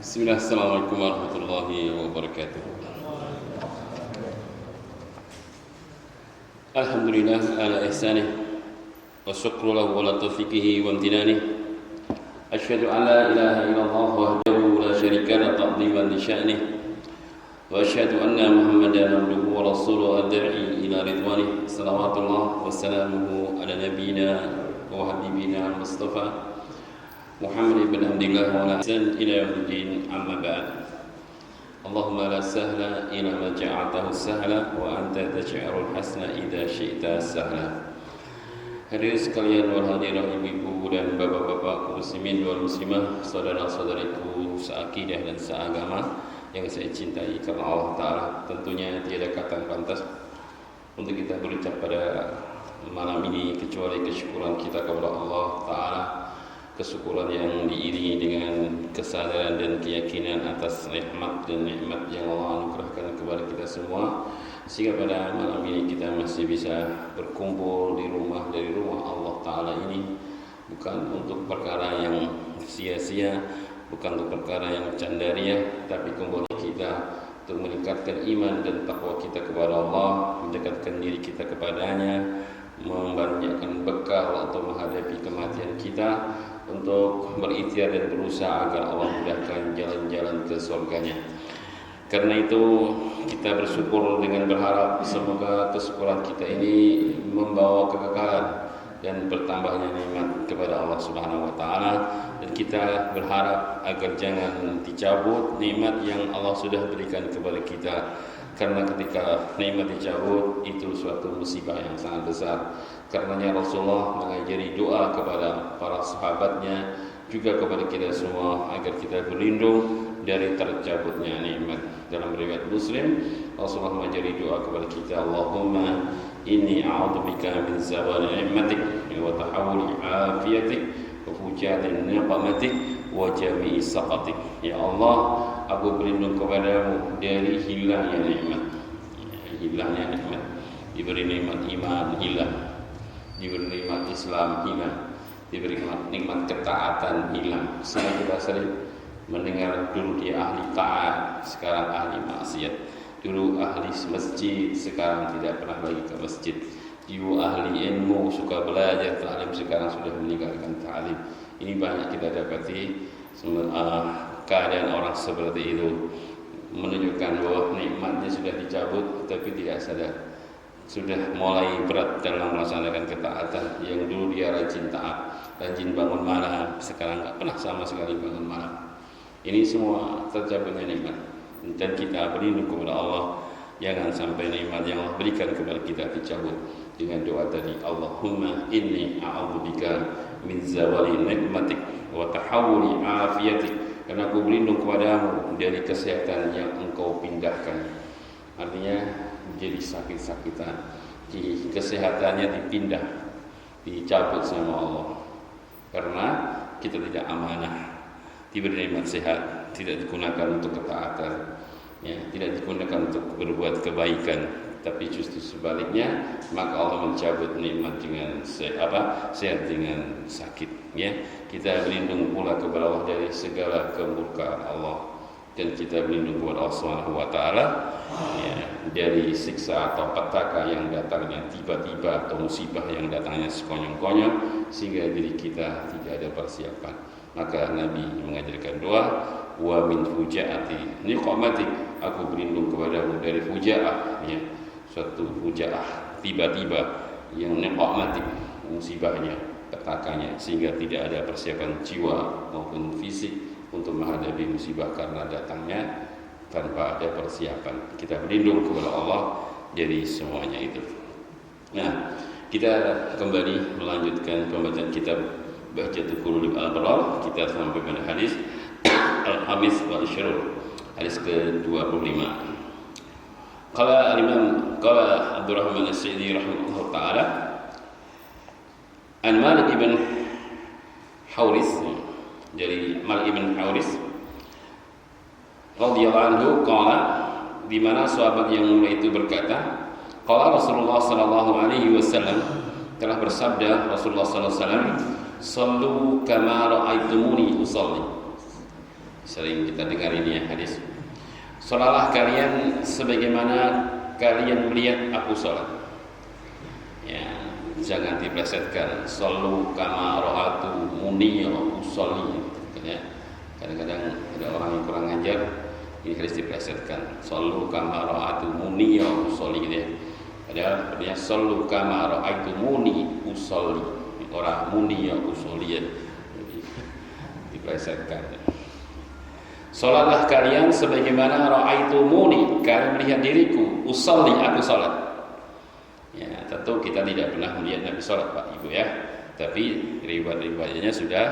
Bismillah, assalamualaikum warahmatullahi wabarakatuh. Alhamdulillah ala ihsanih wa syukru lahu ala taufiqihi wa amtinanih. Asyhadu an la ilaha illallah wahdahu la syarika la ta'dhiman li sya'nih wa asyhadu anna Muhammadan abduhu wa rasuluhu ad-da'i ila ridwanih. Salawatullah wa salamuhu ala nabiyyina wa habibina Mustafa Muhammad ibn Abdillah wa ala ihsan ila yaumiddin, amma ba'd. Allahumma la sahla illa ma ja'altahu sahla wa anta taj'alul hasna idza syi'ta sahla. Hadirin sekalian wal hadirat, ibu-ibu dan bapak-bapak muslimin wal muslimah, saudara-saudariku seakidah dan seagama yang saya cintai karena Allah Ta'ala. Tentunya tiada kata pantas untuk kita berucap pada malam ini kecuali kesyukuran kita kepada Allah Ta'ala, kesyukuran yang diiringi dengan kesadaran dan keyakinan atas rahmat dan nikmat yang Allah anugerahkan kepada kita semua, sehingga pada malam ini kita masih bisa berkumpul di rumah dari rumah Allah Ta'ala ini, bukan untuk perkara yang sia-sia, bukan untuk perkara yang candaria, tapi kumpul kita untuk meningkatkan iman dan takwa kita kepada Allah, mendekatkan diri kita kepadanya, membanyakkan bekal untuk menghadapi kematian kita, untuk berikhtiar dan berusaha agar Allah mudahkan jalan-jalan ke surganya. Karena itu kita bersyukur dengan berharap semoga kesyukuran kita ini membawa kekekalan dan bertambahnya nikmat kepada Allah Subhanahu wa taala, dan kita berharap agar jangan dicabut nikmat yang Allah sudah berikan kepada kita. Karena ketika nikmat dicabut itu suatu musibah yang sangat besar. Karenanya Rasulullah mengajari doa kepada para sahabatnya, juga kepada kita semua, agar kita berlindung dari tercabutnya nikmat. Dalam riwayat Muslim, Rasulullah mengajari doa kepada kita, Allahumma inni a'udzubika min zawali ni'matik wa tahawuli afiyatik wa fujati niqmatik wa jami'i saqatik. Ya Allah, aku berlindung kepadamu dari hilangnya nikmat. Hilangnya nikmat. Diberi nikmat iman hilang, diberi nikmat Islam hilang, diberi nikmat ketaatan hilang. Sehingga kita sering mendengar dulu dia ahli taat, sekarang ahli maksiat. Dulu ahli masjid, sekarang tidak pernah lagi ke masjid. Dulu ahli ilmu, suka belajar ta'lim, sekarang sudah meninggalkan ta'lim. Ini banyak kita dapati keadaan orang seperti itu, menunjukkan bahwa nikmatnya sudah dicabut tapi tidak sadar, sudah mulai berat dalam melaksanakan ketaatan. Yang dulu dia rajin taat, rajin bangun malam, sekarang nggak pernah sama sekali bangun malam. Ini semua tercabutnya nikmat, dan kita berlindung kepada Allah jangan sampai nikmat yang Allah berikan kepada kita dicabut dengan doa tadi, Allahumma inni a'udzubika min zawali nikmatik wa tahawuli afiyatik. Karena aku berlindung kepadamu dari kesehatan yang engkau pindahkan. Artinya menjadi sakit-sakitan, kesehatannya dipindah, dicabut sama Allah. Karena kita tidak amanah, diberi nikmat sehat, tidak digunakan untuk ketaatan, ya, tidak digunakan untuk berbuat kebaikan, tapi justru sebaliknya, maka Allah mencabut nikmat dengan sehat dengan sakit. Ya, kita berlindung pula kepada Allah dari segala kemurkaan Allah, dan kita berlindung kepada Allah Subhanahu wa taala, ya, dari siksa atau petaka yang datangnya tiba-tiba atau musibah yang datangnya sekonyong-konyong sehingga diri kita tidak ada persiapan. Maka Nabi mengajarkan doa, wa min fujaati niqmatik, aku berlindung kepadamu dari fujaah, ya, suatu fujaah tiba-tiba yang niqmatik, musibahnya, petakanya, sehingga tidak ada persiapan jiwa maupun fisik untuk menghadapi musibah karena datangnya tanpa ada persiapan. Kita berlindung kepada Allah dari semuanya itu. Nah, kita kembali melanjutkan pembacaan kitab Bahjatul Qulub Al-Abrar. Kita sampai pada hadis Al-Hamis wal Ishrur, hadis ke-25. Qala al-Imam qala Abdurrahman As-Sa'idi rahimahullah taala an Malik ibn Hauris, dari Malik ibn Hauris radhiyallahu anhu qala, di mana sahabat yang mulia itu berkata, qala Rasulullah sallallahu alaihi wasallam, telah bersabda Rasulullah sallallahu alaihi wasallam, sallu kama ra'aitumuni usalli, Sering kita dengar ini ya hadis. Salatlah kalian sebagaimana kalian melihat aku salat. Ya, jangan diplesetkan. Sallu kama ra'atu muni usolli. Ya. Kadang-kadang ada orang yang kurang ngajar, ini harus diplesetkan. Sallu kama ra'atu muni usolli gitu ya. Padahal artinya sallu kama ra'atu muni usolli. Orang muni usolli ya. Jadi diplesetkan. Salatlah kalian sebagaimana ra'aitumuni, kalian melihat diriku, usolli, aku salat. Ya, tentu kita tidak pernah melihat Nabi salat, Pak Ibu ya. Tapi riwayat-riwayatnya sudah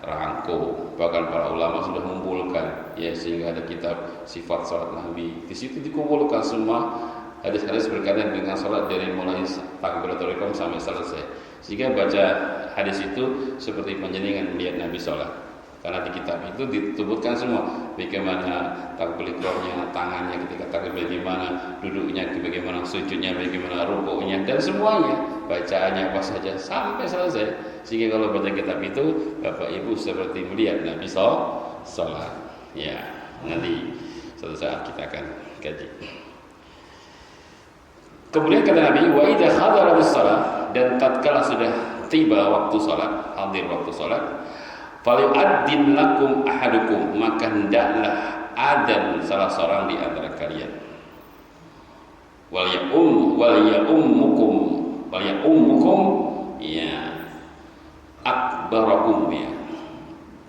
rangkum. Bahkan para ulama sudah mengumpulkan ya, sehingga ada kitab sifat salat Nabi. Di situ dikumpulkan semua hadis-hadis berkaitan dengan salat dari mulai takbiratul ihram sampai selesai. Sehingga baca hadis itu seperti panjenengan melihat Nabi salat. Karena di kitab itu disebutkan semua bagaimana takbir ihramnya, tangannya ketika takbir, bagaimana duduknya, bagaimana sujudnya, bagaimana rukuknya, dan semuanya bacaannya apa saja sampai selesai. Sehingga kalau baca kitab itu Bapak Ibu seperti melihat Nabi salat. Ya, nanti suatu saat kita akan kaji. Kemudian kata Nabi, wa idza hadaratis shalah, dan tatkala sudah tiba waktu salat, hadir waktu salat, falyu'addin lakum ahadukum, maka hendaklah adzan salah seorang di antara kalian. Wal ya'ummukum ya akbarakum ya.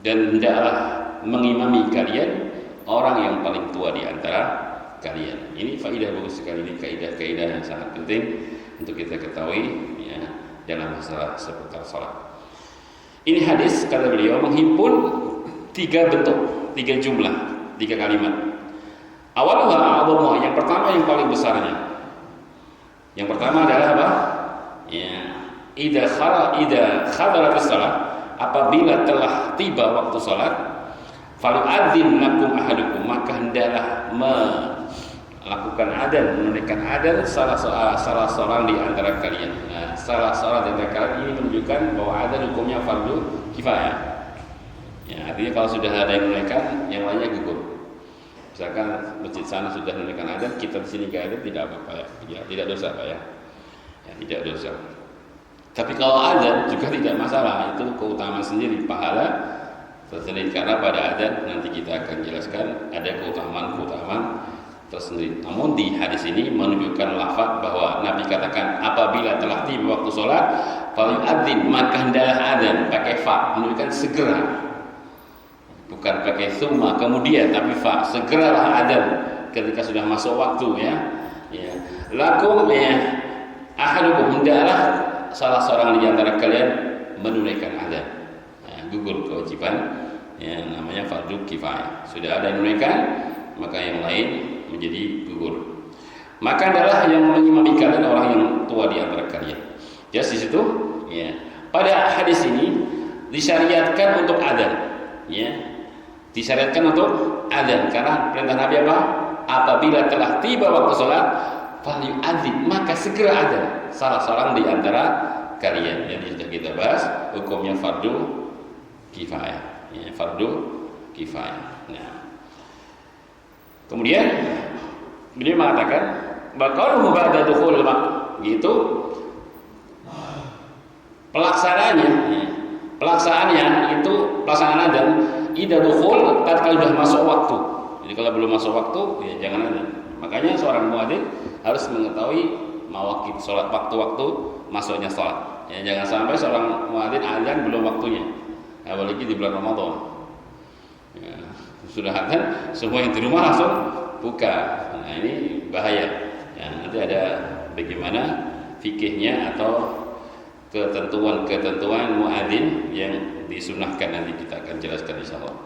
Dan hendaklah mengimami kalian orang yang paling tua di antara kalian. Ini faedah bagus sekali, ini kaidah-kaidah yang sangat penting untuk kita ketahui ya dalam masalah seputar salat. Ini hadis kata beliau menghimpun 3 bentuk, 3 jumlah, 3 kalimat. Awalnya a'dhamuha, yang pertama yang paling besarnya. Yang pertama adalah apa? Ya, idza khadaratis shalah, apabila telah tiba waktu salat, falyu'adzin lakum ahadukum, maka hendaklah melakukan adzan, menunaikan adzan salah seorang di antara kalian. Nah, salah seorang di antara kalian ini menunjukkan bahwa adzan hukumnya fardu kifayah. Ya, artinya kalau sudah ada yang menunaikan, yang lainnya gugur. Misalkan masjid sana sudah menunaikan adzan, kita di sini enggak ada, tidak apa-apa ya. Ya, tidak dosa Pak ya. Ya, tidak dosa. Tapi kalau adzan juga tidak masalah, itu keutamaan sendiri, pahala tersendiri, karena pada adzan nanti kita akan jelaskan ada keutamaan tersendiri. Namun di hadis ini menunjukkan lafaz bahwa Nabi katakan apabila telah tiba waktu sholat, falyu'adzin, maka hendaklah adzan, pakai fa, menunjukkan segera, bukan pakai tsumma kemudian, tapi fa, segeralah adzan ketika sudah masuk waktu ya. Ya. Lakum ya ahadukum, hendaklah salah seorang di antara kalian menunaikan adzan. Ya, gugur kewajiban ya, namanya fardu kifayah. Sudah ada yang menunaikan, maka yang lain menjadi gugur. Maka adalah yang mengimami kalian orang yang tua di antara kalian. Jadi di situ ya. Pada hadis ini disyariatkan untuk adzan ya. Disyariatkan untuk adzan karena perintah Nabi apa? Apabila telah tiba waktu salat, falyu'adzin, maka segera adzan salah seorang di antara kalian. Jadi sudah kita bahas hukumnya fardu kifayah. Ya, fardu kifayah. Nah, kemudian beliau mengatakan baqaluhu ba'da dukhul waqt, gitu pelaksanaannya itu pelaksanaan adzan idza dukhul, tatkala sudah masuk waktu. Jadi kalau belum masuk waktu ya jangan adzan. Makanya seorang muadzin harus mengetahui mawaqit salat, waktu-waktu masuknya salat. Ya, jangan sampai seorang muadzin adzan belum waktunya. Apalagi di bulan Ramadan. Ya, sudah adzan, semua yang di rumah langsung buka. Nah, ini bahaya. Ya, nanti ada bagaimana fikihnya atau ketentuan muadzin yang disunahkan, nanti kita akan jelaskan insyaallah.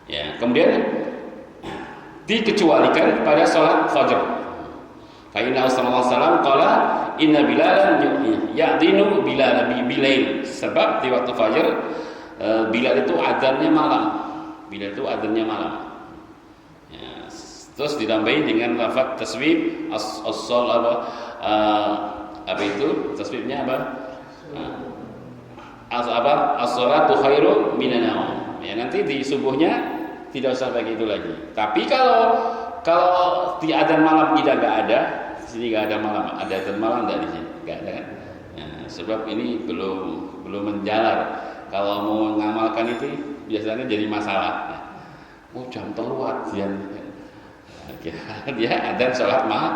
Ya, kemudian dikecualikan pada salat fajar. Fa inna sallallahu alaihi wasallam qala inna bilalan ya'dinu bilail. Sebab di waktu fajar Bilal itu adzannya malam. Ya, terus ditambahin dengan lafaz tasbih as-shol apa itu tasbihnya apa? As-salatu khairu minan naum. Ya, nanti di subuhnya tidak usah pakai itu lagi. Tapi kalau di adzan malam kita nggak ada, di sini nggak ada malam, ada adzan malam nggak di sini, nggak ada kan? Nah, sebab ini belum menjalar. Kalau mau mengamalkan itu biasanya jadi masalah. Oh jam teluat dia adzan sholat malam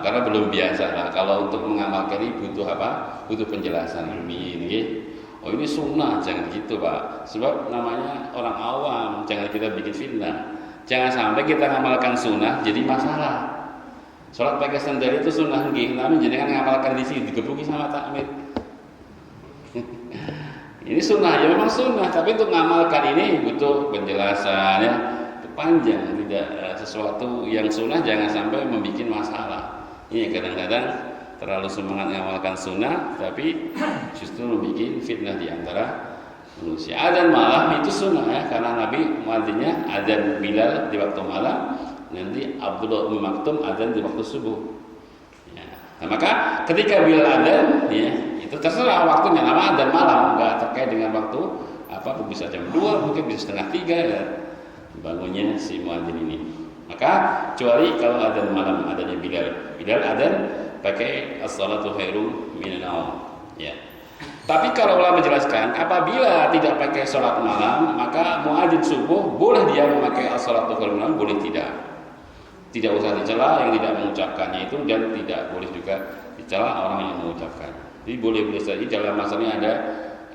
karena belum biasa. Nah, kalau untuk mengamalkan ini butuh apa? Butuh penjelasan ini. Oh ini sunnah, jangan gitu Pak. Sebab namanya orang awam, jangan kita bikin fitnah. Jangan sampai kita mengamalkan sunnah jadi masalah. Sholat pakai sandal itu sunnah nggih, namun jangan mengamalkan di sini digebuki sama takmir. Ini sunnah, ya memang sunnah, tapi untuk mengamalkan ini butuh penjelasan ya. Panjang, tidak sesuatu yang sunnah jangan sampai membuat masalah. Ini kadang-kadang terlalu semangat mengamalkan sunnah, tapi justru membuat fitnah di antara manusia. Adzan malam itu sunnah ya, karena Nabi muadzinnya adzan Bilal di waktu malam, nanti Abdullah bin Maktum adzan di waktu subuh. Ya. Nah, maka ketika Bilal adzan, ya, itu terserah waktunya, nama adzan malam, nggak terkait dengan waktu apa, bisa jam 2, mungkin bisa setengah 3 ya. Bangunnya si muadzin ini. Maka kecuali kalau adzan malam adanya Bilal adzan pakai as-salatu khairum minan naum ya. Tapi kalau ulama menjelaskan apabila tidak pakai salat malam, maka muadzin subuh boleh dia memakai as-salatu khairum minan naum, boleh tidak. Tidak usah dicela yang tidak mengucapkannya itu, dan tidak boleh juga dicela orang yang mengucapkan. Jadi boleh-boleh saja dalam masalahnya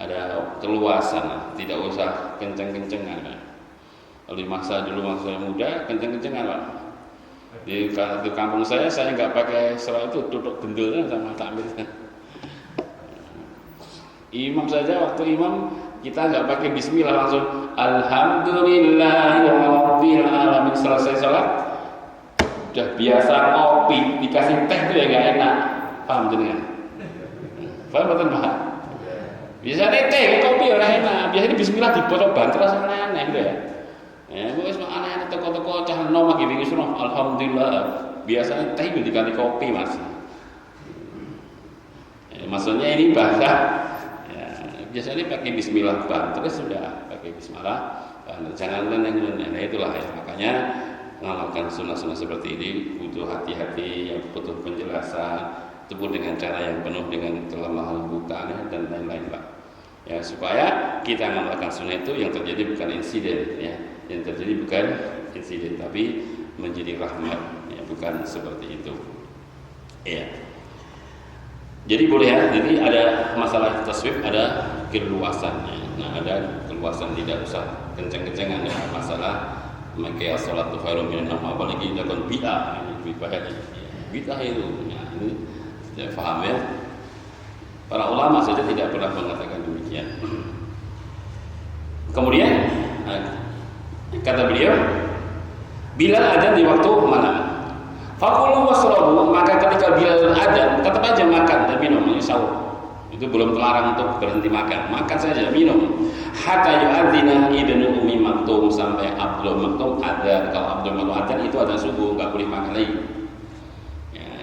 ada keluasan, tidak usah kenceng-kencengan. Kalau di masa muda kenceng-kencengan Pak. Di kampung saya nggak pakai serat itu, duduk gendel sama takmir. Imam saja waktu imam kita nggak pakai bismillah, langsung alhamdulillahirabbil alamin, selesai sholat udah biasa kopi dikasih teh itu ya nggak enak, paham jenengan? Paham betul Pak? Biasanya teh kopi orang enak, biasanya bismillah dibocok banter rasanya aneh gitu ya. Ya, wis aneh-aneh teko-teko cah enom iki wis alhamdulillah. Biasanya teh itu diganti kopi Mas. Ya, maksudnya ini bahasa ya, biasanya pakai bismillah terus sudah pakai bismillah. Jangan leneng-leneng. Nah, itulah ya, makanya mengamalkan sunnah-sunnah seperti ini butuh hati-hati, yang butuh penjelasan, teguh dengan cara yang penuh dengan kelemahan lembutan ya, dan lain-lain Pak. Ya, supaya kita mengamalkan sunnah itu yang terjadi bukan insiden ya. Yang terjadi bukan insiden tapi menjadi rahmat ya, bukan seperti itu ya. Jadi boleh ya, jadi ada masalah taswib, ada keluasannya. Nah, ada keluasan, tidak usah kenceng-kencengan ya, masalah memakai as-salatu khairum minan naum, apalagi dilakukan bid'ah, ini bid'ah itu ya, ini tidak paham ya. Para ulama saja tidak pernah mengatakan demikian. Kemudian kata beliau, Bilal adzan di waktu malam. Fakulu wasrabu, maka ketika Bilal adzan tetap aja makan dan minum, ini sahur. Itu belum terlarang untuk berhenti makan saja, minum. Hatta yu'adzina ibnu Ummi Maktum, sampai Abdullah Maktum adzan. Kalau Abdullah Maktum adzan itu adzan subuh, nggak boleh makan lagi. Ya,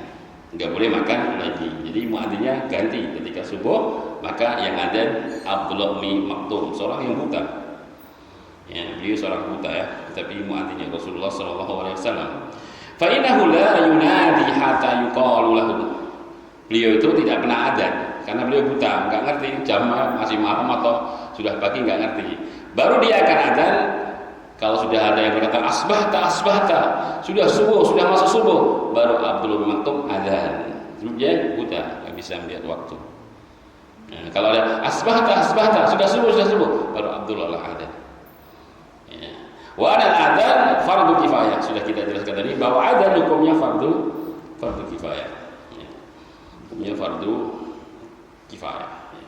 nggak boleh makan lagi. Jadi muadzinnya ganti ketika subuh, maka yang adzan Abdullah Ummi Maktum, seorang yang buta. Ya, beliau seorang buta ya, tapi muadzinnya Rasulullah sallallahu alaihi wasallam. Fa innahu la yunadi hatta yuqalu lahu. Beliau itu tidak pernah adzan karena beliau buta, enggak ngerti jam masih malam atau sudah pagi, enggak ngerti. Baru dia akan adzan kalau sudah ada yang berkata asbahta, sudah subuh, sudah masuk subuh, baru Abdullah bin Maktum adzan. Dia buta, enggak bisa melihat waktu. Nah, kalau ada asbahta, sudah subuh, baru Abdullah adzan. Wa adzan fardu kifayah, sudah kita jelaskan tadi bahwa adzan hukumnya fardu kifayah. Ya. Hukumnya fardu kifayah. Ya.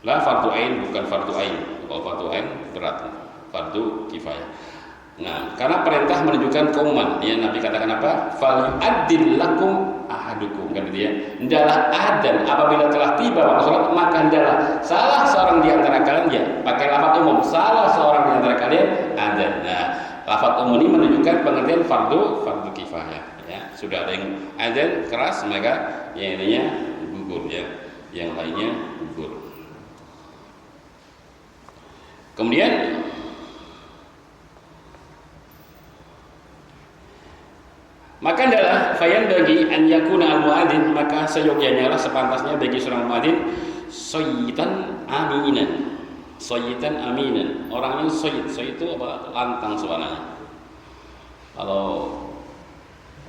La fardu ain, bukan fardu ain. Kalau fardu ain berat, fardu kifayah. Nah, karena perintah menunjukkan keumuman, ya Nabi katakan apa? Fal yu'addil lakum ahadukum, kan dia. Hendaklah adzan apabila telah tiba waktu salat, maka hendaklah salah seorang di antara kalian, ya, pakai lafaz umum, salah seorang di antara kalian adzan. Nah, lafaz umum ini menunjukkan pengertian fardu kifayah, ya. Sudah ada yang adzan keras, maka yang lainnya gugur, ya. Yang lainnya gugur. Kemudian Maka adalah fayan bagi an yakuna al muadzin, maka seyogyanya lah sepantasnya bagi seorang muadzin sayyitan aminan. Sayyitan aminan. Orangnya sayyid itu apa? Lantang suaranya. Kalau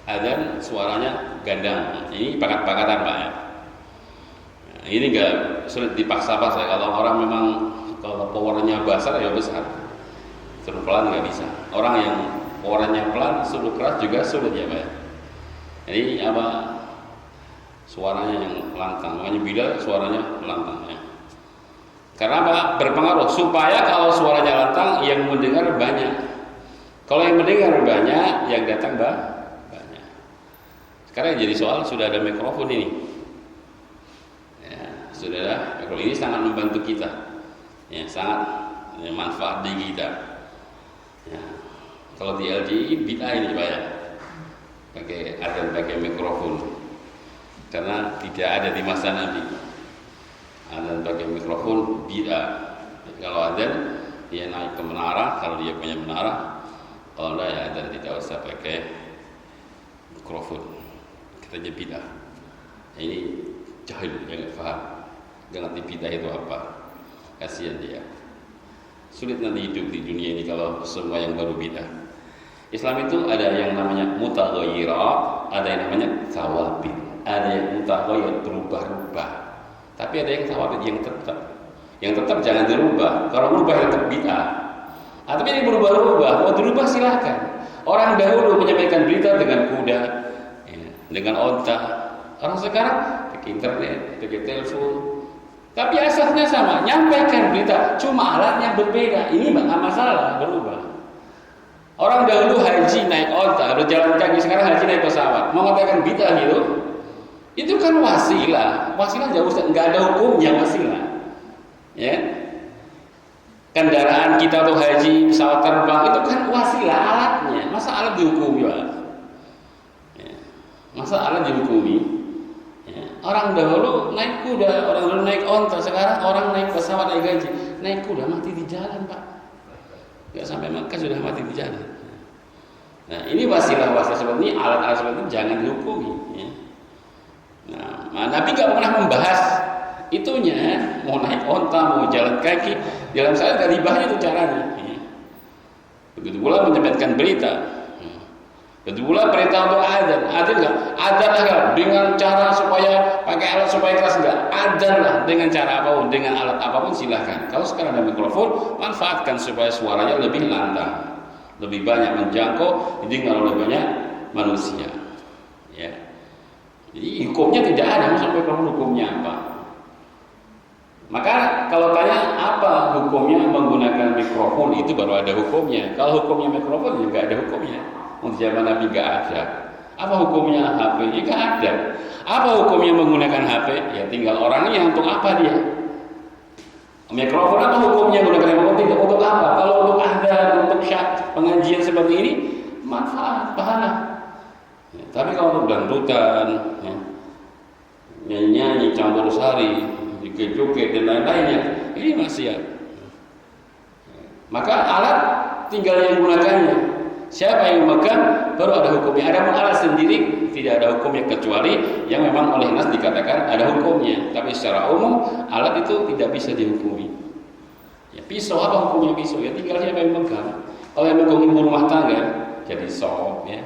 adzan suaranya gandang. Ini pakat-pakatan Pak ya. Nah, ini enggak sulit dipaksa-paksa. Kalau orang memang kalau powernya besar ya besar. Suruh pelan nggak bisa. Orang yang powernya pelan suruh keras juga sulit ya Pak ya. Jadi apa? Suaranya yang lantang. Makanya Bilal suaranya lantang ya. Karena apa? Berpengaruh supaya kalau suaranya lantang yang mendengar banyak. Kalau yang mendengar banyak, yang datang banyak. Sekarang jadi soal sudah ada mikrofon ini. Ya, sudah ada mikrofon ini sangat membantu kita. Ya, sangat manfaat di kita. Ya. Kalau di LGI bid'ah ini Pak ya. Pakai mikrofon. Karena tidak ada di masa Nabi. Adzan pakai mikrofon bid'ah. Kalau adzan dia naik ke menara, kalau dia punya menara. Kalau enggak ya adzan tidak usah pakai mikrofon. Katanya bid'ah. Ini jahil, dia nggak paham. Dia ngerti bid'ah itu apa. Kasihan dia. Sulit nanti hidup di dunia ini kalau semua yang baru bid'ah. Islam itu ada yang namanya mutaghayyirah, ada yang namanya tsawabit. Ada yang mutaghayyir, berubah-ubah. Tapi ada yang tsawabit, yang tetap. Yang tetap jangan dirubah. Kalau berubah tetap bid'ah. Tapi ini berubah-ubah, mau dirubah silahkan. Orang dahulu menyampaikan berita dengan kuda, ya, dengan onta. Orang sekarang pakai internet, pakai telepon. Tapi asasnya sama, nyampaikan berita, cuma alatnya berbeda. Ini nggak masalah, berubah. Orang dahulu haji naik onta, berjalan kaki, sekarang haji naik pesawat. Mau mengatakan bid'ah gitu? Itu kan wasilah. Wasilah jauh, nggak ada hukumnya wasilah. Ya. Kendaraan kita tuh haji, pesawat terbang itu kan wasilah alatnya. Masa alat dihukumi Pak? Ya. Masa alat dihukumi? Ya. Orang dahulu naik kuda, orang dahulu naik onta, sekarang orang naik pesawat, naik haji, naik kuda mati di jalan Pak. Nggak sampai Makkah sudah mati di jalan. Nah ini wasilah-wasilah seperti ini, alat-alat seperti ini jangan dihukumi. Ya. Nah, Nabi nggak pernah membahas itunya, mau naik onta, mau jalan kaki, dalam saya nggak dibahas itu caranya. Ya. Begitu pula menyampaikan berita. Begitu pula perintah untuk adzan, adzan lah dengan cara supaya pakai alat supaya keras enggak, adzan lah dengan cara apapun, dengan alat apapun silahkan. Kalau sekarang ada mikrofon, manfaatkan supaya suaranya lebih lantang, lebih banyak menjangkau, didengar oleh banyak manusia. Ya. Jadi hukumnya tidak ada, sampai kalau hukumnya apa? Maka kalau tanya apa hukumnya menggunakan mikrofon, itu baru ada hukumnya. Kalau hukumnya mikrofon juga ada hukumnya. Untuk zaman Nabi nggak ada. Apa hukumnya HP? Ya nggak ada. Apa hukumnya menggunakan HP? Ya tinggal orangnya untuk apa dia. Mikrofon apa hukumnya menggunakan mikrofon? Tidak untuk apa? Kalau untuk adzan, untuk pengajian seperti ini, manfaat, pahala. Ya, tapi kalau untuk dangdutan, ya, nyanyi, campur sari, joget dan lain-lainnya, ini maksiat. Maka alat tinggal yang gunakannya. Siapa yang memegang baru ada hukumnya. Ada pun alat sendiri tidak ada hukumnya kecuali yang memang oleh nas dikatakan ada hukumnya. Tapi secara umum alat itu tidak bisa dihukumi. Ya, pisau apa hukumnya pisau? Ya tinggal siapa yang memegang. Kalau yang memegang ibu rumah tangga jadi sop ya.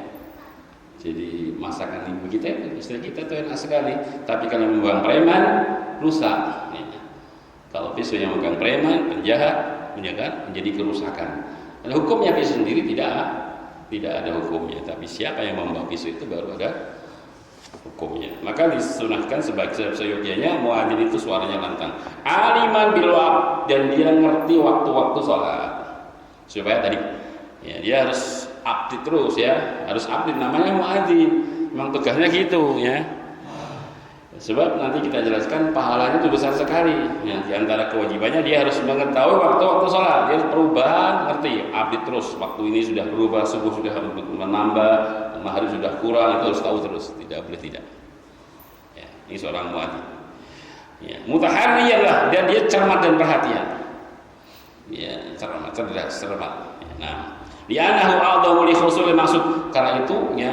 Jadi masakan ibu kita, istri kita itu enak sekali. Tapi kalau memegang preman rusak. Ya. Kalau pisau yang memegang preman, penjahat, menjadi kerusakan. Dan hukumnya pisau sendiri tidak ada hukumnya, tapi siapa yang membawa pisau itu baru ada hukumnya. Maka disunahkan sebagai seyogyanya muadzin itu suaranya lantang. Aliman bil waqt, dan dia ngerti waktu-waktu sholat. Supaya tadi ya, dia harus update terus ya, harus update, namanya muadzin. Memang tugasnya gitu ya. Sebab nanti kita jelaskan pahalanya itu besar sekali. Ya, di antara kewajibannya dia harus mengetahui waktu-waktu sholat. Dia harus perubahan, ngerti, update terus. Waktu ini sudah berubah, subuh sudah menambah, maghrib sudah kurang, itu harus tahu terus. Tidak boleh tidak. Ya, ini seorang muadzin. Ya, mutaharriyan lah, dan dia cermat dan perhatian. Ya, cermat, cerdas, cermat. Ya, nah, Li'annahu a'dhamu li husulil maksud. Karena itu ya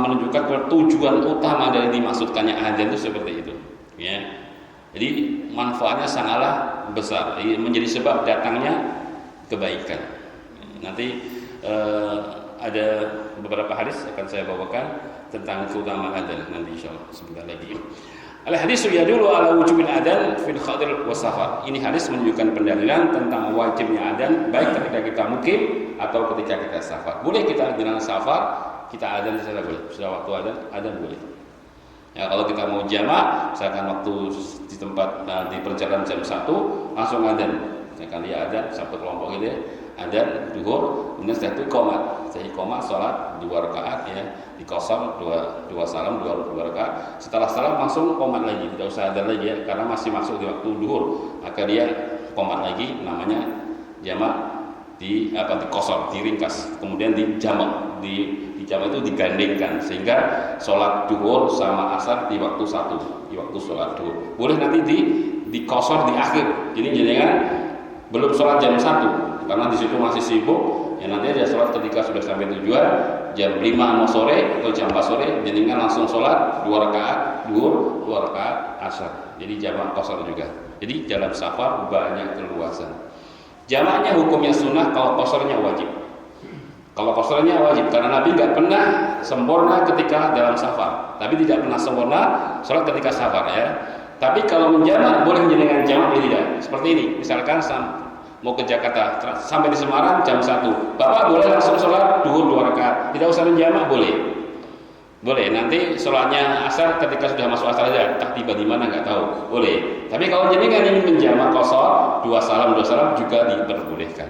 menunjukkan tujuan utama dari dimaksudkannya adzan itu seperti itu. Ya. Jadi manfaatnya sangatlah besar, menjadi sebab datangnya kebaikan. Nanti ada beberapa hadis akan saya bawakan tentang keutamaan adzan nanti insyaallah sebentar lagi. Al-hadis yadullu ala wujubil adzan fil hadir wa safar. Ini hadis menunjukkan pendalilan tentang wajibnya adzan baik ketika kita mukim atau ketika kita safar. Boleh kita dengan safar kita adzan di sana boleh. Sudah waktu adzan boleh. Ya, kalau kita mau jamak, misalkan waktu di tempat di perjalanan jam 1 langsung adzan. Misalkan dia adzan satu kelompok ini adzan zuhur, kemudian setelah itu qomat. Setelah qomat salat 2 rakaat ya, di qasar 2 salam 2 rakaat. Setelah salam langsung qomat lagi, tidak usah adzan lagi ya karena masih masuk di waktu zuhur. Maka dia qomat lagi namanya jamak di qasar, diringkas. Kemudian di jamak, di jamak itu digandengkan sehingga sholat zuhur sama asar di waktu satu, di waktu sholat zuhur. Boleh nanti di qasar di akhir. Jadi jenengan belum sholat jam 1 karena di situ masih sibuk. Ya nanti aja sholat ketika sudah sampai tujuan jam 5 sore atau jam 4 sore jenengan langsung sholat 2 rakaat zuhur, 2 rakaat asar. Jadi jamak qasar juga. Jadi dalam safar banyak keluasan. Jamaknya hukumnya sunnah, kalau qasarnya wajib. Kalau qasarnya wajib karena Nabi nggak pernah sempurna ketika dalam safar, tapi tidak pernah sempurna sholat ketika safar ya. Tapi kalau menjamak boleh menjadikan jamak boleh tidak. Seperti ini, misalkan mau ke Jakarta sampai di Semarang jam 1, Bapak boleh langsung sholat zuhur 2 rakaat, tidak usah menjamak boleh. Boleh, nanti sholatnya asar ketika sudah masuk asar aja, entah tiba di mana nggak tahu, boleh. Tapi kalau jenengan ingin menjamak qasar 2 salam juga diperbolehkan.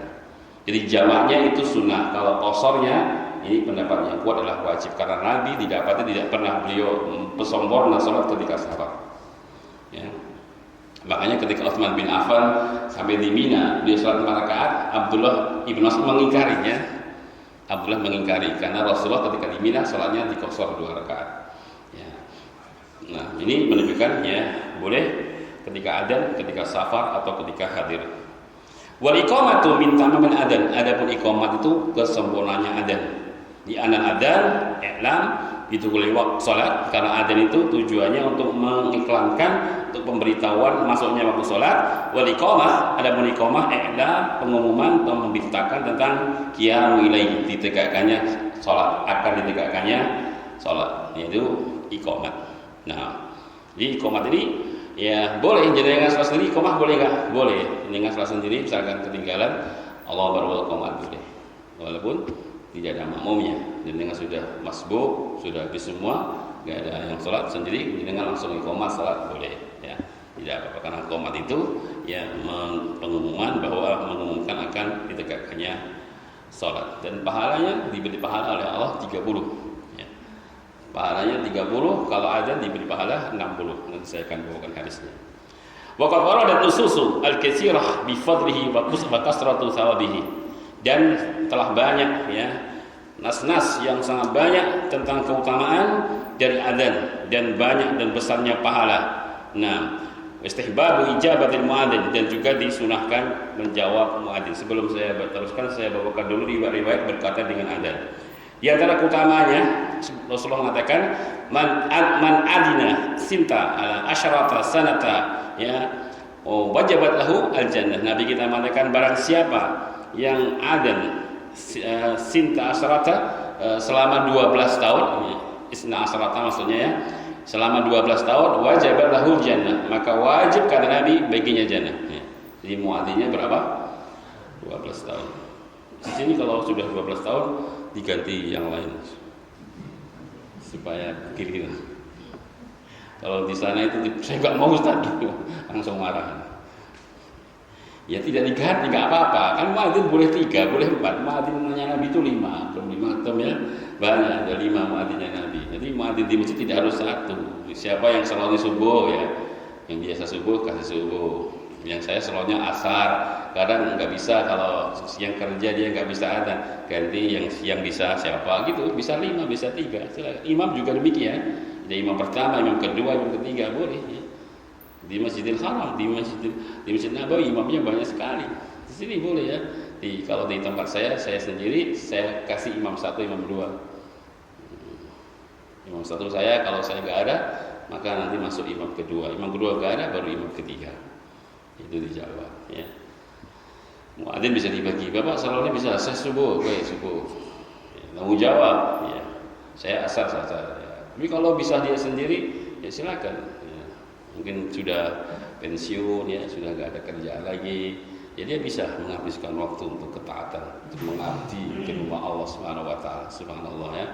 Jadi jamaknya itu sunnah. Kalau qasarnya ini pendapat yang kuat adalah wajib karena Nabi tidak pernah beliau sempurna sholat ketika safar. Ya. Makanya ketika Utsman bin Affan sampai di Mina dia sholat 4 rakaat, Abdullah ibn Mas'ud mengingkarinya. Abdullah mengingkari karena Rasulullah ketika di Mina sholatnya di qasar 2 rakaat. Ya. Nah ini menunjukkan ya boleh ketika adzan, ketika safar atau ketika hadir. Wal iqamatu min tamamil adzan. Adapun iqamat itu kesempurnaannya adzan. Di anan adzan i'lam itu boleh waktu salat karena adzan itu tujuannya untuk mengiklankan, untuk pemberitahuan masuknya waktu salat. Wal iqamah, adapun iqamah i'lam pengumuman atau memberitakan tentang qiyamu ilaih, ditegakkannya salat, akan ditegakkannya salat, yaitu iqamat. Nah, jadi iqamat ini ya boleh jenengan salat sendiri iqamah boleh enggak? Boleh. Jenengan salat sendiri misalkan ketinggalan Allah baru iqamat boleh. Walaupun tidak ada makmumnya, jenengan sudah masbuk, sudah habis semua, enggak ada yang salat sendiri, jenengan langsung iqamah salat boleh ya. Tidak apa-apa karena iqamat itu ya pengumuman bahwa mengumumkan akan ditegakkannya salat dan pahalanya diberi pahala oleh Allah 30 ya. Pahalanya 30, kalau adzan diberi pahala 60. Nanti saya akan bawakan hadisnya. Wa qad waradat nususu al-katsirah bi fadlihi wa kasratu thawabihi. Dan telah banyak ya nas-nas yang sangat banyak tentang keutamaan dari adzan dan banyak dan besarnya pahala. Nah, istihbabu ijabatil muadzin dan juga disunahkan menjawab muadzin. Sebelum saya teruskan, saya bawakan dulu riwayat berkata dengan adzan. Di antara keutamaannya Rasulullah mengatakan man adina sinta ala asyrata sanata ya wajabat lahu al-jannah. Nabi kita mengatakan barang siapa yang adzan sinta asyrata selama 12 tahun, isna asyrata maksudnya ya, selama 12 tahun wajabat lahul jannah, maka wajib kata Nabi baginya jannah ya. Jadi muadzinnya berapa? 12 tahun. Di sini kalau sudah 12 tahun diganti yang lain supaya kiri. Kalau di sana itu saya nggak mau Ustaz gitu, langsung marah. Ya tidak diganti nggak apa-apa, kan muadzin boleh 3, boleh 4. Muadzinnya Nabi itu 5, belum 5 tem ya, banyak ada 5 muadzinnya Nabi. Jadi muadzin di masjid tidak harus 1. Siapa yang sholatnya subuh ya, yang biasa subuh kasih subuh. Yang saya sholatnya asar, kadang nggak bisa kalau siang kerja dia nggak bisa ada, ganti yang siang bisa siapa gitu, bisa 5, bisa 3. Imam juga demikian. Jadi imam pertama, imam kedua, imam ketiga boleh. Ya. Di Masjidil Haram, di Masjid Nabawi imamnya banyak sekali. Di sini boleh ya. Kalau di tempat saya sendiri, saya kasih imam satu, imam dua. Imam satu saya, kalau saya nggak ada, maka nanti masuk imam kedua. Imam kedua nggak ada, baru imam ketiga. Itu di Jawa. Ya. Muadzin bisa dibagi. Bapak salahnya bisa saya subuh, subuh. Tanggung jawab. Ya. Saya asar saja. Ya. Tapi kalau bisa dia sendiri, ya silakan. Ya. Mungkin sudah pensiun, ya sudah nggak ada kerjaan lagi. Ya dia bisa menghabiskan waktu untuk ketaatan, untuk mengabdi ke rumah Allah Subhanahu wa taala. Subhanallah ya.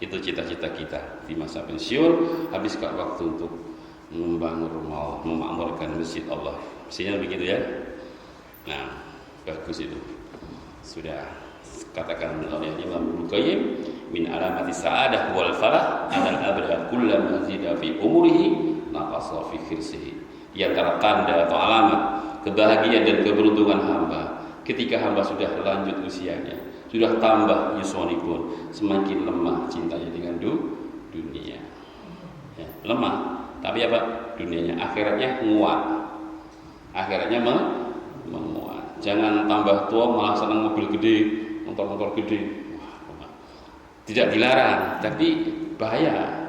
Itu cita-cita kita di masa pensiun, habiskan waktu untuk membangun rumah Allah, memakmurkan masjid Allah. Mestinya begitu ya. Nah, bagus itu. Sudah katakan oleh Imam Ibnu Qayyim, min alamati sa'adah wal falah anal abda kullama zida fi umurihi naqasa fi khirsihi. Di antara tanda atau alamat kebahagiaan dan keberuntungan hamba ketika hamba sudah lanjut usianya, sudah tambah yuswanipun, semakin lemah cintanya dengan dunia. Ya, lemah, tapi apa? Dunianya, akhiratnya nguat. Akhiratnya menguat. Jangan tambah tua malah senang mobil gede, motor-motor gede. Tidak dilarang, tapi bahaya.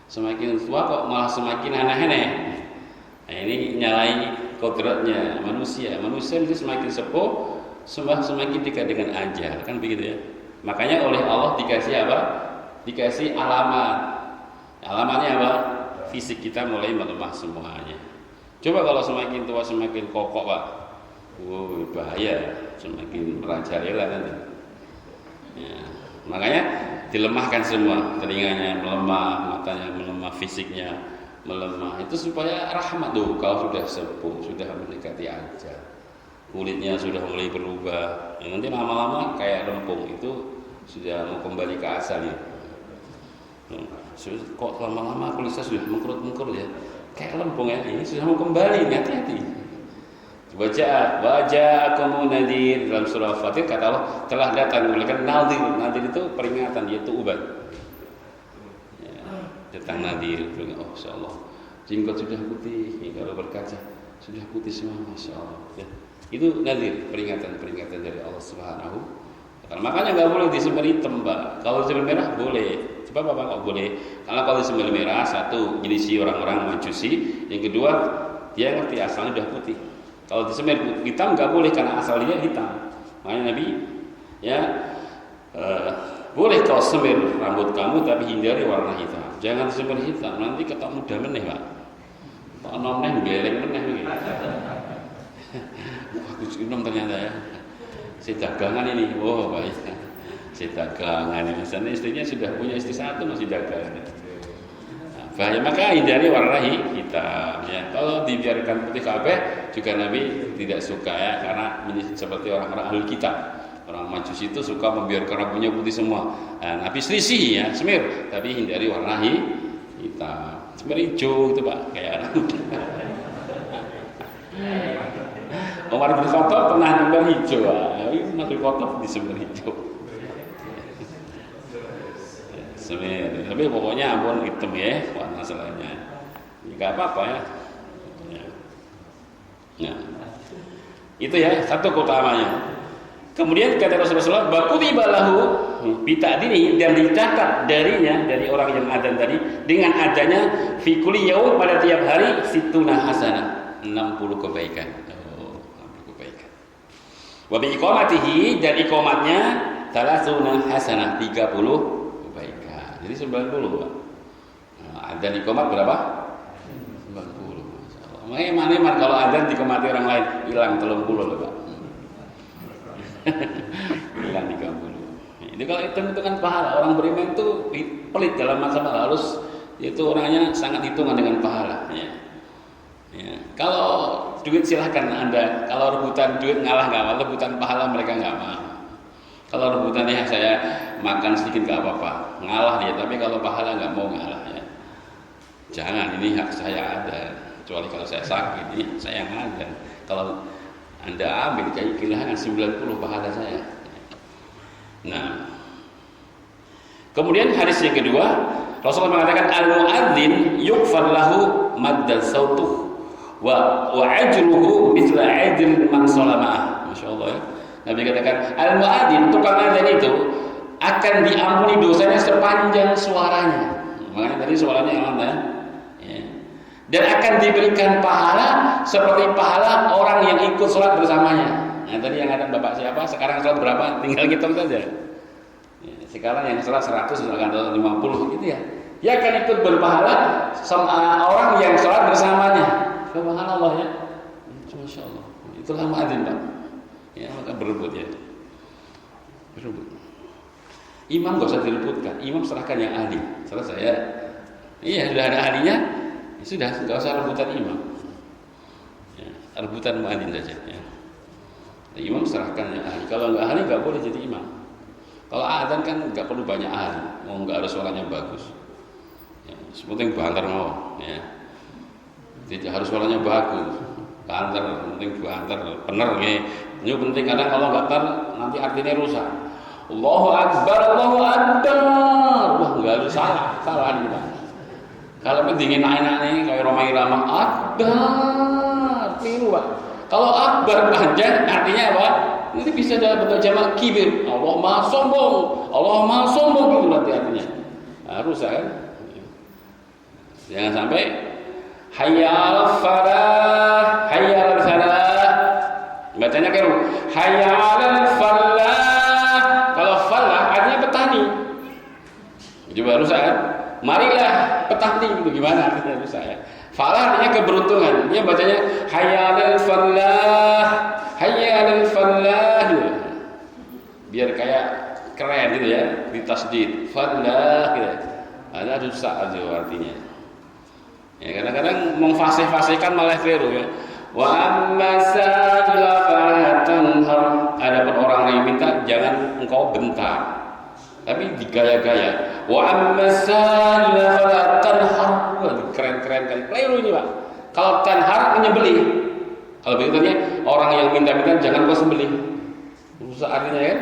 Semakin tua kok malah semakin aneh-aneh. Nah, ini nyalain kodratnya manusia. Manusia itu semakin sepuh, semakin dekat dengan ajal, kan begitu ya. Makanya oleh Allah dikasih apa? Dikasih alamat. Alamatnya apa? Fisik kita mulai melemah semuanya. Coba kalau semakin tua semakin kokoh, Pak. Bahaya, semakin merajalela nanti. Ya, makanya dilemahkan semua, telinganya melemah, matanya melemah, fisiknya melemah. Itu supaya rahmat tuh kalau sudah sepuh, sudah mendekati ajal. Kulitnya sudah mulai berubah. Ya, nanti lama-lama kayak lempung, itu sudah mau kembali ke asal ya. Kok lama-lama kulit saya sudah mengkerut-mengkerut ya, kayak lempung ya. Ini sudah mau kembali, hati-hati. Wajah kamu nadir dalam surah Fatir kata Allah telah datang mulakan nadir. Nadir itu peringatan, yaitu obat. Ya, datang nadir. Oh, insya Allah jenggot sudah putih. Kalau berkaca sudah putih semua, masya Allah. Ya. Itu nadir, peringatan dari Allah Subhanahu wa taala. Makanya nggak boleh disembelih hitam, Pak. Kalau disembelih merah boleh. Coba Bapak kok boleh? Karena kalau disembelih merah, satu jenis orang-orang majusi, yang kedua dia ngerti asalnya udah putih. Kalau disembelih hitam nggak boleh karena asal dia hitam. Makanya Nabi ya boleh kau semir rambut kamu tapi hindari warna hitam. Jangan disembelih hitam, nanti ketok muda meneh, Pak. Tok nom neh geleng meneh iki. Wah, Gus Inom ternyata ya. Si dagangan ini. Oh, baik. Si dagangan ini. Misalnya istrinya sudah punya istri satu masih dagangan. Bahaya, maka hindari warna hitam ya. Kalau dibiarkan putih kabeh juga Nabi tidak suka ya, karena ini seperti orang-orang ahli kitab. Orang Majusi itu suka membiarkan rambutnya putih semua. Nah, Nabi selisih ya, semir, tapi hindari warna hitam. Semir hijau itu, Pak, kayak anak muda. Umar bin Khattab pernah semir hijau. Umar bin Khattab di semir hijau. Semir, tapi pokoknya ampun hitam ya warna selainnya, nggak apa-apa ya. Nah, itu ya satu keutamanya. Kemudian kata Rasulullah, bakumi balahu bitadini, dan dicatat darinya, dari orang yang adzan tadi, dengan adanya fi kulli yaum, pada tiap hari situna hasanah, 60 kebaikan. Oh, 60 kebaikan. Wa bi iqamatihi, dan iqamatnya salasuna hasanah, 30 kebaikan. Jadi 90, Pak. Nah, adzan iqamat berapa? 90. Masyaallah. Makanya kalau adzan diqamati orang lain hilang 30 loh, Pak. Hilang 30. Itu kalau hitung-hitungan pahala, orang beriman itu pelit dalam masalah, harus itu orangnya sangat hitungan dengan pahala ya. Ya. Kalau duit silahkan Anda, kalau rebutan duit ngalah nggak mau, rebutan pahala mereka nggak mau. Kalau rebutannya saya makan sedikit nggak apa-apa, ngalah dia, tapi kalau pahala nggak mau ngalah ya. Jangan, ini hak saya ada, kecuali kalau saya sakit, ini saya yang ada. Kalau Anda ambil kayak kehilangan 90 pahala saya. Nah, kemudian hadis yang kedua, Rasulullah mengatakan al-muadzin yughfar lahu madda sautuh wa ajruhu mithla ajri man salama. Masyaallah ya. Nabi katakan, al-muadzin, tukang azan itu akan diampuni dosanya sepanjang suaranya. Makanya tadi suaranya yang mana? Ya. Dan akan diberikan pahala seperti pahala orang yang ikut sholat bersamanya. Nah, tadi yang ada Bapak siapa? Sekarang sholat berapa? Tinggal hitung saja. Ya, sekarang yang sholat 100, akan 50 gitu ya. Dia akan ikut berpahala sama orang yang sholat bersamanya. Subhanallah ya. Masya Allah. Itulah muadzin, Pak. Ya, maka berebut ya. Berebut. Imam gak usah direbutkan. Imam serahkan yang ahli. Selesai ya. Iya, sudah ada ahlinya. Ya, sudah, gak usah rebutan imam. Ya, rebutan muadzin saja. Ya. Imam serahkan yang ahli. Kalau nggak ahli nggak boleh jadi imam. Kalau adzan kan nggak perlu banyak ahli. Mau nggak harus suaranya bagus. Ya, sepenting banter mau. Ya. Tidak harus suaranya bagus. Banter, penting banter, bener nih. Ini penting kadang kalau nggak tar nanti artinya rusak. Allahu Akbar, Allahu Akbar. Wah nggak harus salah kita. Kalau pentingin enak nih kayak Roma Irama Akbar, keliru Pak. Kalau Akbar panjang artinya apa? Nanti bisa dalam bentuk jamak kibir. Allah maha sombong, Allah maha sombong gitu nanti artinya. Harus kan? Jangan sampai hayya 'alal falah, hayya 'alal falah. Bacanya keliru. Hayya 'alal falah. Kalau falah artinya petani. Coba rusak kan? Marilah petani itu gimana artinya rusak ya? Falah artinya keberuntungan. Dia bacanya hayya 'alal falah, hayya 'alal falah. Biar kayak keren gitu ya, ditasdid. Falah gitu. Ada rusak aja artinya. Ya kadang-kadang memfasih-fasihkan malah keliru ya. Wa amma sa'ila falatanhar. Ada orang yang minta jangan engkau bentar. Tapi digaya-gaya. Wa amma sa'ila falatanhar. Keren-keren kan. Keliru ini, Pak. Kalau tanhar menyembelih. Kalau begitu orang yang minta-minta jangan kau sembelih. Rusak artinya kan?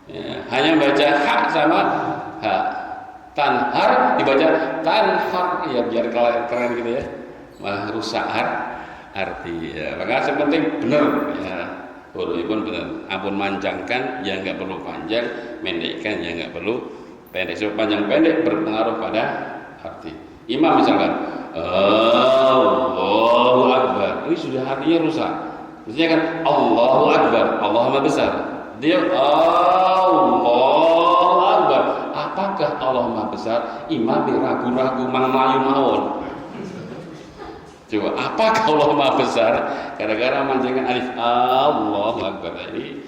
Ya, hanya baca hak sama hak. Tanhar dibaca tanhar ya biar keren gitu ya. Malah rusak arti ya. Maka sepenting benar ya. Walaupun benar. Ampun manjangkan ya nggak perlu panjang, pendekkan ya nggak perlu pendek. So panjang pendek berpengaruh pada arti. Imam misalkan Allahu Akbar. Ini sudah artinya rusak. Maksudnya kan Allahu Akbar, Allah Maha Besar. Dia Allahu Akbar. Apakah Allah Maha Besar? Imam ragu-ragu manglayu mawon. Coba, apakah Allah Maha Besar? Gara-gara manjangkan alif Allahu Akbar ini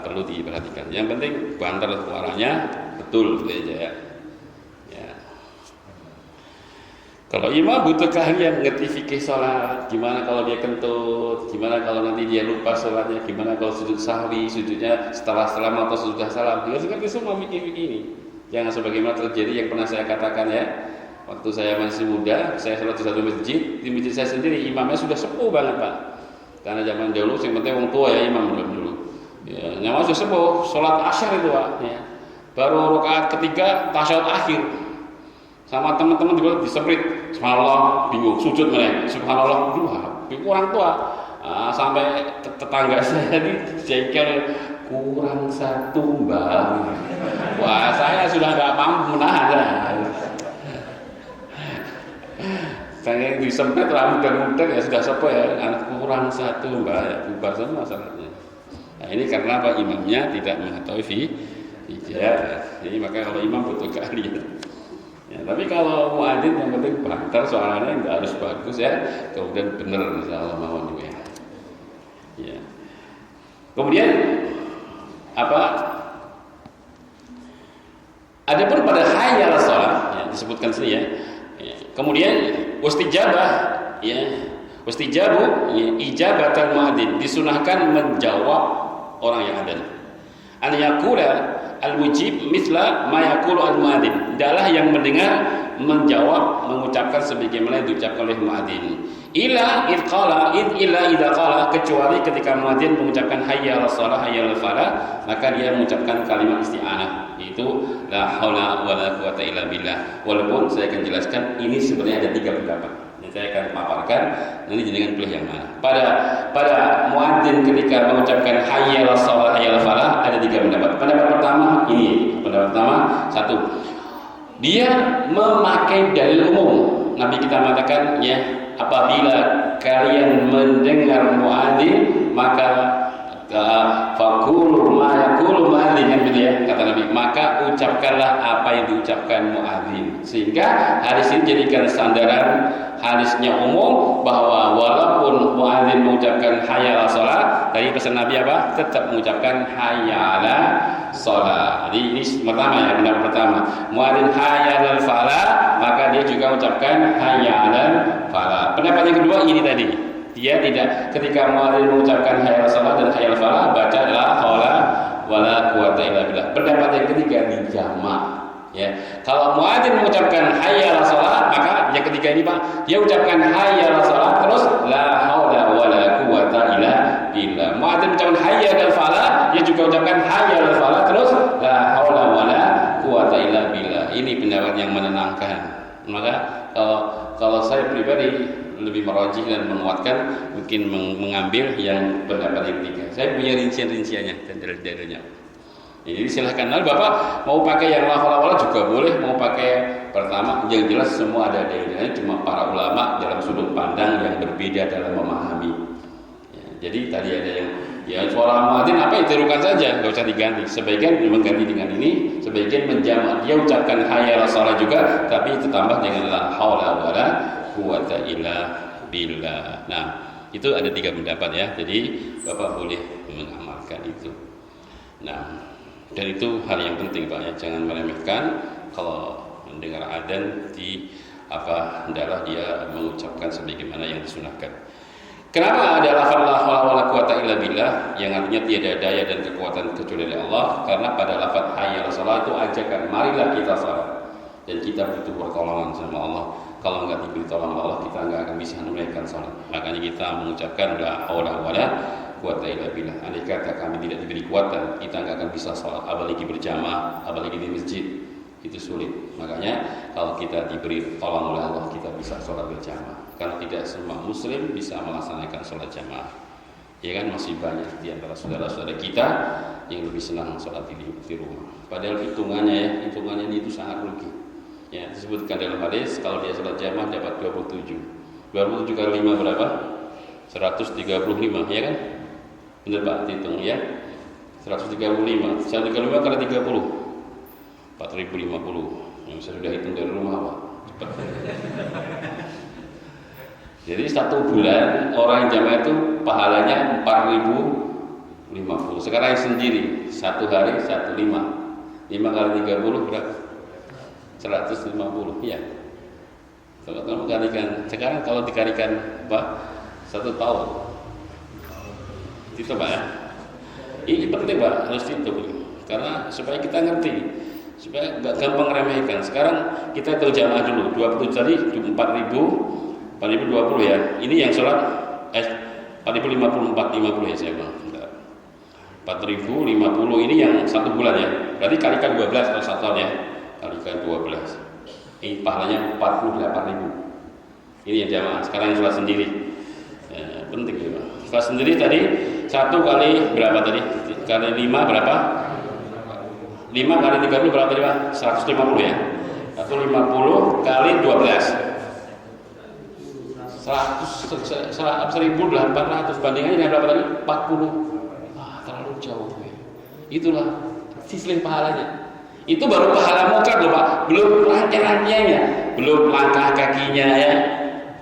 perlu diperhatikan. Yang penting banter suaranya betul gitu aja ya. Ya. Kalau imam butuh keahlian ngerti fikih sholat, gimana kalau dia kentut, gimana kalau nanti dia lupa sholatnya, gimana kalau sujud sahwi, sujudnya setelah salam atau sudah salam. Dia ngerti semua fikih-fikih ini. Jangan sebagaimana terjadi yang pernah saya katakan ya. Waktu saya masih muda, saya sholat di satu masjid, di masjid saya sendiri imamnya sudah sepuh banget Pak. Karena zaman dulu yang penting orang tua ya imam dulu. Ya, nyawa sudah sepuh, sholat asyar itu Pak. Ya. Baru rakaat ketiga tasyahud akhir. Sama teman-teman juga disemprit, subhanallah, bingung, sujud mereka, subhanallah, bingung orang tua. Sampai tetangga saya ini jengkel, kurang satu mbak. Wah, saya sudah nggak mampu menahan. Saya disemprit rambut dan muda ya sudah sepuh ya, anak kurang satu mbak, ya, bubar semua masalahnya. Nah ini karena apa imamnya tidak mengetahui hijab. Jadi maka kalau imam butuh keahlian. Ya, tapi kalau muadzin yang penting banter suaranya nggak harus bagus ya, kemudian benar insyaallah mawon juga. Ya. Kemudian apa? Adapun pada hayya 'alas shalah ya, disebutkan sini ya. Ya. Kemudian wastijabah ya. Wastijabu ya, ijabatul muadzin disunahkan menjawab orang yang adzan. An yaqula al-mujib mithla ma yaqulu al-muadzin. Adalah yang mendengar menjawab mengucapkan sebagaimana yang diucapkan oleh muadzin. Ila idza qala kecuali ketika muadzin mengucapkan hayya 'alas shalah hayya 'alal falah maka dia mengucapkan kalimat isti'anah. itu la haula wala quwata illa billah. Walaupun saya akan jelaskan ini sebenarnya ada 3 pendapat. Yang saya akan paparkan, nanti jenengan pilih yang mana. Pada muadzin ketika mengucapkan hayya 'alas shalah hayya 'alal falah ada 3 pendapat. Pendapat pertama ini, pendapat pertama, 1, dia memakai dalil umum. Nabi kita mengatakan ya, apabila kalian mendengar muadzin maka faqulu ma yaqulu muadzin, kan gitu ya kata Nabi, maka ucapkanlah apa yang diucapkan muadzin. Sehingga hadis ini jadikan sandaran hadisnya umum bahwa walaupun muadzin mengucapkan hayya 'alas shalah, tadi pesan Nabi apa? Tetap mengucapkan hayya 'alas shalah. Jadi ini pertama ya, pendapat pertama. Muadzin hayya 'alal falah, maka dia juga mengucapkan hayya 'alal falah. Pendapat yang kedua ini tadi. Dia tidak, ketika muadzin mengucapkan hayya 'alas shalah dan hayya 'alal falah, baca la haula wala quwata illa billah. Pendapat yang ketiga dijamak. Ya, kalau muadzin mengucapkan hayya 'alas shalah, maka yang ketiga ini Pak, dia ucapkan hayya 'alas shalah terus la haula wala quwata illa billah. Muadzin mengucapkan hayya 'alal falah, dia juga ucapkan hayya 'alal falah terus la haula wala quwata illa billah. Ini pendapat yang menenangkan. Maka kalau saya pribadi lebih merajih dan menguatkan, mungkin mengambil yang pendapat yang ketiga. Saya punya rincian-rinciannya dan dalil-dalilnya. Jadi silahkan, lalu Bapak mau pakai yang lafal-lafal juga boleh, mau pakai pertama, yang jelas semua ada dalilnya, cuma para ulama dalam sudut pandang yang berbeda dalam memahami. Ya, jadi tadi ada yang ya suara muadzin apa ditirukan saja, nggak usah diganti. Sebagian mengganti dengan ini, sebagian menjamak. Dia ucapkan hayya 'alas shalah juga, tapi ditambah dengan la haula wala quwata illa billah. Nah, itu ada 3 pendapat ya. Jadi Bapak boleh mengamalkan itu. Nah, dan itu hal yang penting Pak ya, jangan meremehkan kalau mendengar adzan hendaklah dia mengucapkan sebagaimana yang disunahkan. Kenapa ada lafaz la haula wala quwata illa billah yang artinya tiada daya dan kekuatan kecuali dari Allah? Karena pada lafaz hayya 'alas shalah itu ajakan, marilah kita salat. Dan kita butuh pertolongan sama Allah. Kalau enggak diberi tolong Allah, kita enggak akan bisa menunaikan salat. Makanya kita mengucapkan la haula wala quwata illa billah. Andai kata kami tidak diberi kekuatan, kita enggak akan bisa salat, apalagi berjamaah, apalagi di masjid. Itu sulit. Makanya kalau kita diberi tolong oleh Allah, kita bisa salat berjamaah. Karena tidak semua muslim bisa melaksanakan salat jamaah. Ya kan, masih banyak di antara saudara-saudara kita yang lebih senang salat di rumah. Padahal hitungannya itu sangat rugi. Ya, disebutkan dalam hadis kalau dia salat jamaah dapat 27. 27 kali 5 berapa? 135, ya kan? Benar Pak, hitung ya. 135. 135 kali 30. 4050. Yang saya sudah hitung dari rumah Pak. Cepat. Jadi 1 bulan orang jamaah itu pahalanya 4050. Sekarang sendiri 1 hari 15. 5 kali 30 berapa? 150 ya. Kalau kalikan sekarang, kalau dikalikan Pak 1 tahun itu Pak ya. Ini penting Pak, harus itu karena supaya kita ngerti, supaya nggak gampang remehkan. Sekarang kita tahu jamaah dulu 20 tadi 4020 ya. Ini yang sholat 4050 ya saya bilang. 4050 ini yang 1 bulan ya. Berarti kalikan 12 kalau 1 tahun ya. Kalikan 12. Ini pahalanya 48.000. Ini yang jamaah. Sekarang yang sholat sendiri. Ya, penting ya, Pak. Sholat sendiri tadi 1 kali berapa tadi? Kali 5 berapa? 5 kali 30 berapa tadi Pak? 150 ya. 150 kali 12. 1.800 bandingannya dengan berapa tadi? 40. Terlalu jauh ya. Itulah sisih pahalanya. Itu baru pahala mutlak loh Pak, belum rangkaian-rangkaiannya, belum langkah kakinya ya.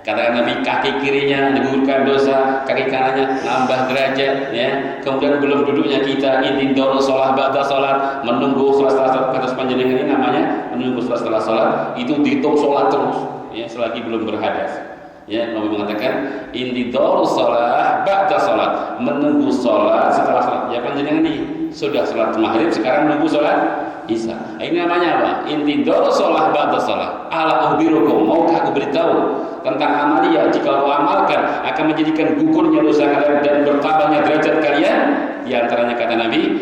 Katakan Nabi, kaki kirinya menggugurkan dosa, kaki kanannya nambah derajat ya. Kemudian belum duduknya kita intindor sholat ba'da sholat, menunggu setelah kata panjenengan ini namanya menunggu setelah sholat, itu dihitung sholat terus ya, selagi belum berhadas. Ya, Nabi mengatakan intindor sholat ba'da sholat, menunggu sholat setelah sholat. Ya panjenengan ini sudah sholat maghrib, sekarang menunggu sholat Isya. Ini namanya apa? Intidor sholat ba'da sholat. Ala ukhbirukum, maukah aku beritahu tentang amalia jika kau amalkan akan menjadikan gugurnya dosa kalian dan bertambahnya derajat kalian. Di antaranya kata Nabi,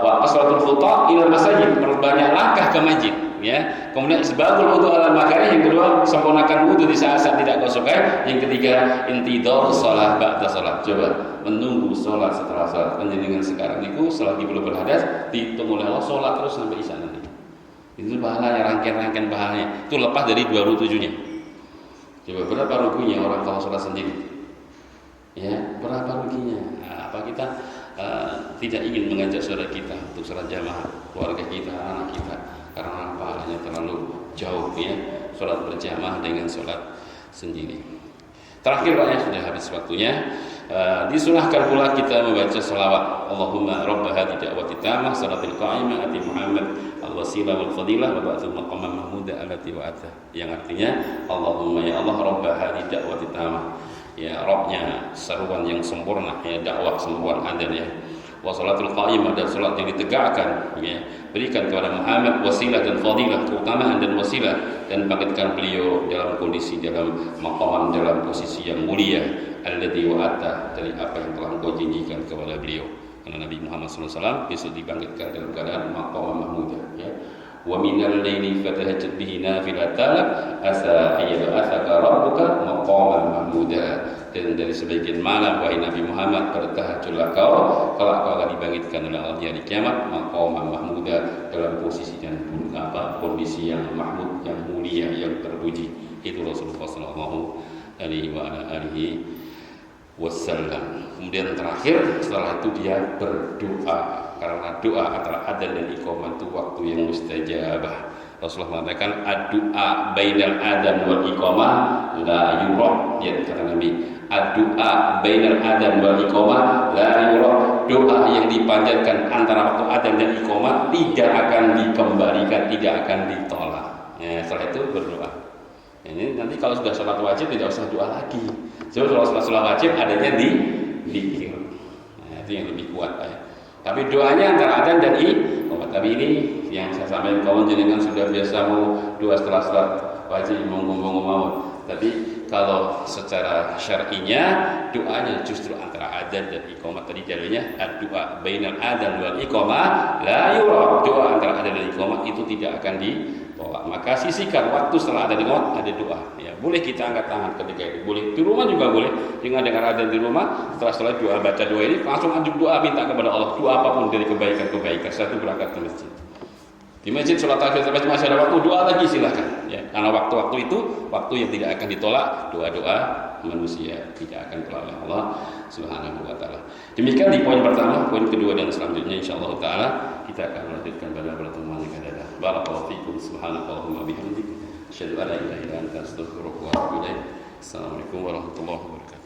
wa qasratul khuta ila masajid, perbanyak langkah ke masjid, ya. Kemudian isbagul wudu ala makarih, yang kedua sempurnakan wudu di saat-saat tidak kau sukai. Yang ketiga intidor sholat ba'da sholat. Coba menunggu sholat setelah sholat. Penjenengan sekarang itu selagi belum berhadas dihitung oleh Allah sholat terus sampai isya nanti. Itu pahalanya, rangkaian-rangkaian pahalanya. Itu lepas dari 27-nya. Coba berapa ruginya orang kalau sholat sendiri? Ya, berapa ruginya? Nah, apa kita tidak ingin mengajak saudara kita untuk sholat jamaah, keluarga kita, anak kita, karena pahalanya terlalu jauh, ya, sholat berjamaah dengan sholat sendiri. Terakhir Pak, ya, sudah habis waktunya. Disunahkan pula kita membaca salawat. Allahumma rabba hadhihi da'wati tammah salatil qa'imah ati Muhammad al-wasilah wal fadilah wa ba'thu maqamah mahmuda allati wa'ata. Yang artinya Allahumma ya Allah rabba hadhihi da'wati tammah. Ya Rabbnya seruan yang sempurna, ya dakwah seruan adzan, ya. Wa salatul qa'imah, dan salat yang ditegakkan, ya. Berikan kepada Muhammad wasilah dan fadilah, keutamaan dan wasilah, dan bangkitkan beliau dalam kondisi, dalam maqam, dalam posisi yang mulia, alladzi wa'ata, dari apa yang telah Engkau janjikan kepada beliau. Karena Nabi Muhammad SAW besok dibangkitkan dalam keadaan maqam mahmudah, ya. Wa minal laili fatahajjat bihi nafilatan asa ayyab'atsaka rabbuka maqaman mahmuda. Dan dari sebagian malam wahai Nabi Muhammad, bertahajudlah kau kelak kau akan dibangkitkan oleh Allah di hari kiamat maqaman mahmuda, dalam posisi dan kondisi yang mahmud, yang mulia, yang terpuji. Itu Rasulullah sallallahu alaihi wasallam. Kemudian terakhir setelah itu dia berdoa, karena doa antara adzan dan iqamah itu waktu yang mustajabah. Rasulullah mengatakan ad-du'a bainal adzan wal iqamah la yura. Ya, kata Nabi, ad-du'a bainal adzan wal iqamah la yura. Doa yang dipanjatkan antara waktu adzan dan iqamah tidak akan dikembalikan, tidak akan ditolak. Ya, setelah itu berdoa. Ini nanti kalau sudah sholat wajib tidak usah doa lagi. Sebab sholat wajib adanya di zikir. Nah, itu yang lebih kuat, ya. Tapi doanya antara adzan dan iqamah. Tapi ini yang saya sampaikan, kawan jenengan sudah biasa mau doa setelah sholat wajib, mau. Tapi kalau secara syar'inya doanya justru antara adzan dan iqamah. Tadi dalilnya ad-du'a bainal adzan wal iqamah la yura. Doa antara adzan dan iqamah itu tidak akan ditolak. Maka sisihkan waktu setelah adzan dan iqamah ada doa. Ya, boleh kita angkat tangan ketika itu. Boleh di rumah juga boleh. Dengan dengar adzan di rumah, setelah sholat doa, baca doa ini langsung ajuk doa, minta kepada Allah doa apapun dari kebaikan-kebaikan. Satu berangkat ke masjid. Di masjid sholat tahajud masih ada waktu, doa lagi silahkan, ya. Karena waktu-waktu itu waktu yang tidak akan ditolak. Doa-doa manusia tidak akan ditolak oleh Allah Subhanahu wa taala. Demikian di poin pertama. Poin kedua dan selanjutnya insyaallah taala kita akan lanjutkan pada pertemuan yang akan datang. Barakallahu fiikum, subhanakallahumma bihamdik, asyhadu an la ilaha illa anta, astaghfiruka wa atubu ilaik. Assalamualaikum warahmatullahi wabarakatuh.